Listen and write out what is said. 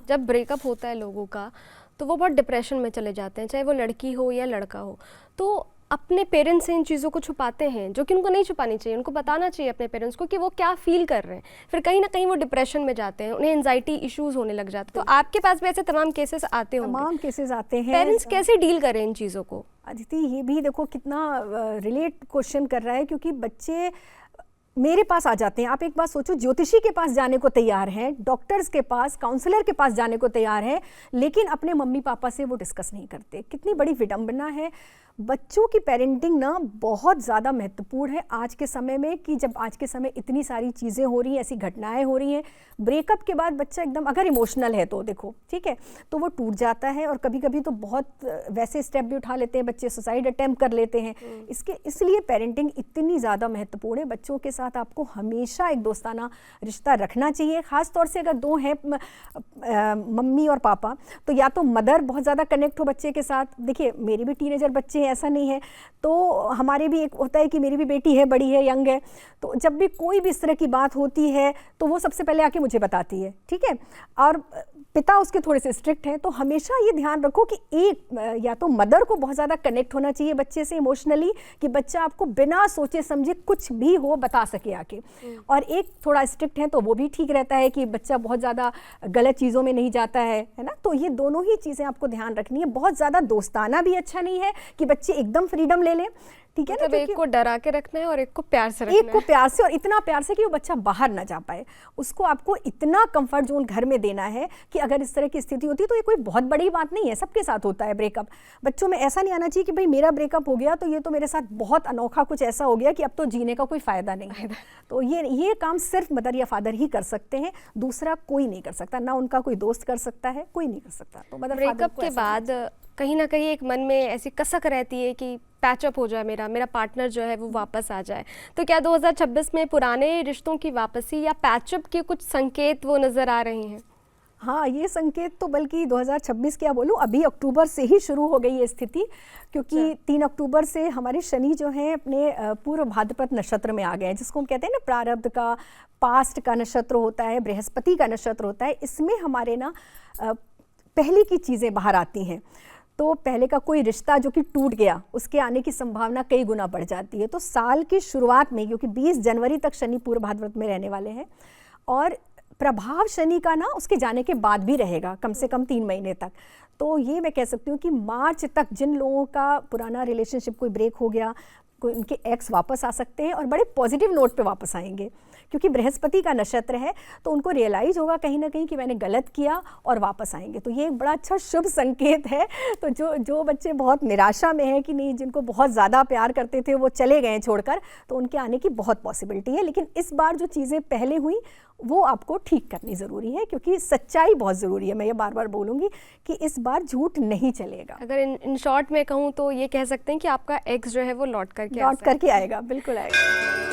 जब ब्रेकअप होता है लोगों का तो वो बहुत डिप्रेशन में चले जाते हैं, चाहे वो लड़की हो या लड़का हो। तो अपने पेरेंट्स से इन चीज़ों को छुपाते हैं जो कि उनको नहीं छुपानी चाहिए। उनको बताना चाहिए अपने पेरेंट्स को कि वो क्या फील कर रहे हैं। फिर कहीं ना कहीं वो डिप्रेशन में जाते हैं, उन्हें एंजाइटी इश्यूज होने लग जाते हैं। तो आपके पास भी ऐसे तमाम केसेस आते होंगे? तमाम केसेस आते हैं। पेरेंट्स कैसे डील करें इन चीज़ों को? अदिति, ये भी देखो कितना रिलेट क्वेश्चन कर रहा है, क्योंकि बच्चे मेरे पास आ जाते हैं। आप एक बात सोचो, ज्योतिषी के पास जाने को तैयार हैं, डॉक्टर्स के पास, काउंसलर के पास जाने को तैयार हैं, लेकिन अपने मम्मी पापा से वो डिस्कस नहीं करते। कितनी बड़ी विडंबना है। बच्चों की पेरेंटिंग ना बहुत ज़्यादा महत्वपूर्ण है आज के समय में, कि जब आज के समय इतनी सारी चीज़ें हो रही हैं, ऐसी घटनाएं हो रही हैं। ब्रेकअप के बाद बच्चा एकदम अगर इमोशनल है तो देखो ठीक है, तो वो टूट जाता है, और कभी कभी तो बहुत वैसे स्टेप भी उठा लेते हैं बच्चे, सुसाइड अटेम्प्ट कर लेते हैं। इसलिए पेरेंटिंग इतनी ज़्यादा महत्वपूर्ण है। बच्चों के साथ आपको हमेशा एक दोस्ताना रिश्ता रखना चाहिए, ख़ास तौर से अगर दो हैं मम्मी और पापा, तो या तो मदर बहुत ज़्यादा कनेक्ट हो बच्चे के साथ। देखिए मेरे भी टीनेजर बच्चे, ऐसा नहीं है, तो हमारे भी एक होता है कि मेरी भी बेटी है, बड़ी है, यंग है, तो जब भी कोई भी इस तरह की बात होती है तो वो सबसे पहले आके मुझे बताती है, ठीक है। और पिता उसके थोड़े से स्ट्रिक्ट हैं, तो हमेशा ये ध्यान रखो कि एक या तो मदर को बहुत ज़्यादा कनेक्ट होना चाहिए बच्चे से इमोशनली, कि बच्चा आपको बिना सोचे समझे कुछ भी हो बता सके आके, और एक थोड़ा स्ट्रिक्ट है तो वो भी ठीक रहता है कि बच्चा बहुत ज़्यादा गलत चीज़ों में नहीं जाता है ना। तो ये दोनों ही चीज़ें आपको ध्यान रखनी है। बहुत ज़्यादा दोस्ताना भी अच्छा नहीं है कि बच्चे एकदम फ्रीडम ले लें, ठीक है ना। मतलब एक को डरा के रखना है और एक को प्यार से रखना है। एक को प्यार से, और इतना प्यार से कि वो बच्चा बाहर ना जा पाए। उसको आपको इतना कंफर्ट जोन घर में देना है कि अगर इस तरह की स्थिति होती है तो ये कोई बहुत बड़ी बात नहीं है, सबके साथ होता है ब्रेकअप। बच्चों में ऐसा नहीं आना चाहिए कि भाई मेरा ब्रेकअप हो गया तो ये तो मेरे साथ बहुत अनोखा कुछ ऐसा हो गया कि अब तो जीने का कोई फायदा नहीं है। तो ये काम सिर्फ मदर या फादर ही कर सकते हैं, दूसरा कोई नहीं कर सकता, ना उनका कोई दोस्त कर सकता है, कोई नहीं कर सकता। तो मदर ब्रेकअप के बाद कहीं ना कहीं एक मन में ऐसी कसक रहती है कि पैचअप हो जाए, मेरा पार्टनर जो है वो वापस आ जाए। तो क्या 2026 में पुराने रिश्तों की वापसी या पैचअप के कुछ संकेत वो नज़र आ रहे हैं? हाँ, ये संकेत तो बल्कि 2026 क्या बोलूँ, अभी अक्टूबर से ही शुरू हो गई है स्थिति, क्योंकि 3 अक्टूबर से हमारे शनि जो हैं अपने पूर्व भाद्रपद नक्षत्र में आ गए हैं, जिसको हम कहते हैं ना प्रारब्ध का, पास्ट का नक्षत्र होता है, बृहस्पति का नक्षत्र होता है। इसमें हमारे ना पहले की चीज़ें बाहर आती हैं। तो पहले का कोई रिश्ता जो कि टूट गया, उसके आने की संभावना कई गुना बढ़ जाती है। तो साल की शुरुआत में, क्योंकि 20 जनवरी तक शनि पूर्व भाद्रपद में रहने वाले हैं, और प्रभाव शनि का ना उसके जाने के बाद भी रहेगा कम से कम 3 महीने तक। तो ये मैं कह सकती हूँ कि मार्च तक जिन लोगों का पुराना रिलेशनशिप कोई ब्रेक हो गया, कोई उनके एक्स वापस आ सकते हैं, और बड़े पॉजिटिव नोट पे वापस आएंगे, क्योंकि बृहस्पति का नक्षत्र है। तो उनको रियलाइज होगा कहीं ना कहीं कि मैंने गलत किया, और वापस आएंगे। तो ये एक बड़ा अच्छा शुभ संकेत है। तो जो बच्चे बहुत निराशा में हैं कि नहीं, जिनको बहुत ज़्यादा प्यार करते थे वो चले गए छोड़कर, तो उनके आने की बहुत पॉसिबिलिटी है। लेकिन इस बार जो चीज़ें पहले हुई वो आपको ठीक करनी ज़रूरी है, क्योंकि सच्चाई बहुत ज़रूरी है। मैं ये बार बार बोलूँगी कि इस बार झूठ नहीं चलेगा। अगर इन शॉर्ट में कहूँ तो ये कह सकते हैं कि आपका एक्स जो है वो लौट करके आएगा, बिल्कुल आएगा।